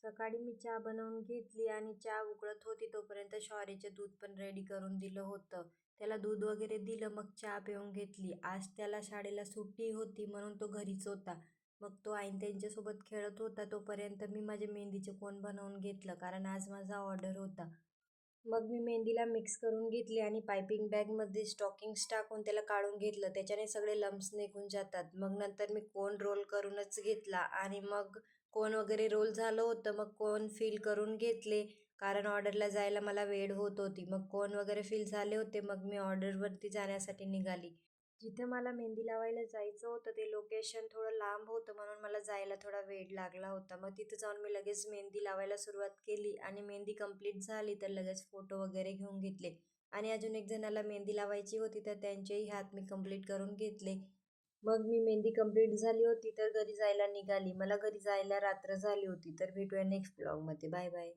सकाळी मी चहा बनवून घेतली आणि चहा उकळत होती तोपर्यंत शौर्यचे दूध पण रेडी करून दिलं होतं. त्याला दूध वगैरे दिलं, मग चहा पिऊन घेतली. आज त्याला शाळेला सुट्टी होती म्हणून तो घरीच होता. मग तो आईन त्यांच्यासोबत खेळत होता तोपर्यंत मी माझे मेहंदीचे कोन बनवून घेतलं, कारण आज माझा ऑर्डर होता. मग मी मेहंदीला मिक्स करून घेतली आणि पायपिंग बॅगमध्ये स्टॉकिंग्स टाकून त्याला काढून घेतलं. त्याच्याने सगळे लम्प्स निघून जातात. मग नंतर मी कोन रोल करूनच घेतला आणि मग कोन वगैरे रोल झालं होतं. मग कोन फिल करून घेतले, कारण ऑर्डरला जायला मला वेळ होत होती. मग कोन वगैरे फिल झाले होते. मग मी ऑर्डरवरती जाण्यासाठी निघाली. जिथे मला मेहंदी लावायला जायचं होतं ते लोकेशन थोडं लांब होतं, म्हणून मला जायला थोडा वेळ लागला होता. मग तिथे जाऊन मी लगेच मेहंदी लावायला सुरुवात केली आणि मेहंदी कंप्लीट झाली तर लगेच फोटो वगैरे घेऊन घेतले. आणि अजून एक जणाला मेहंदी लावायची होती तर त्यांचेही हात मी कंप्लीट करून घेतले. मग मी मेहंदी कंप्लीट झाली होती तर घरी जायला निघाली. मला घरी जायला रात्र झाली होती. तर भेटूया नेक्स्ट ब्लॉगमध्ये. Bye bye.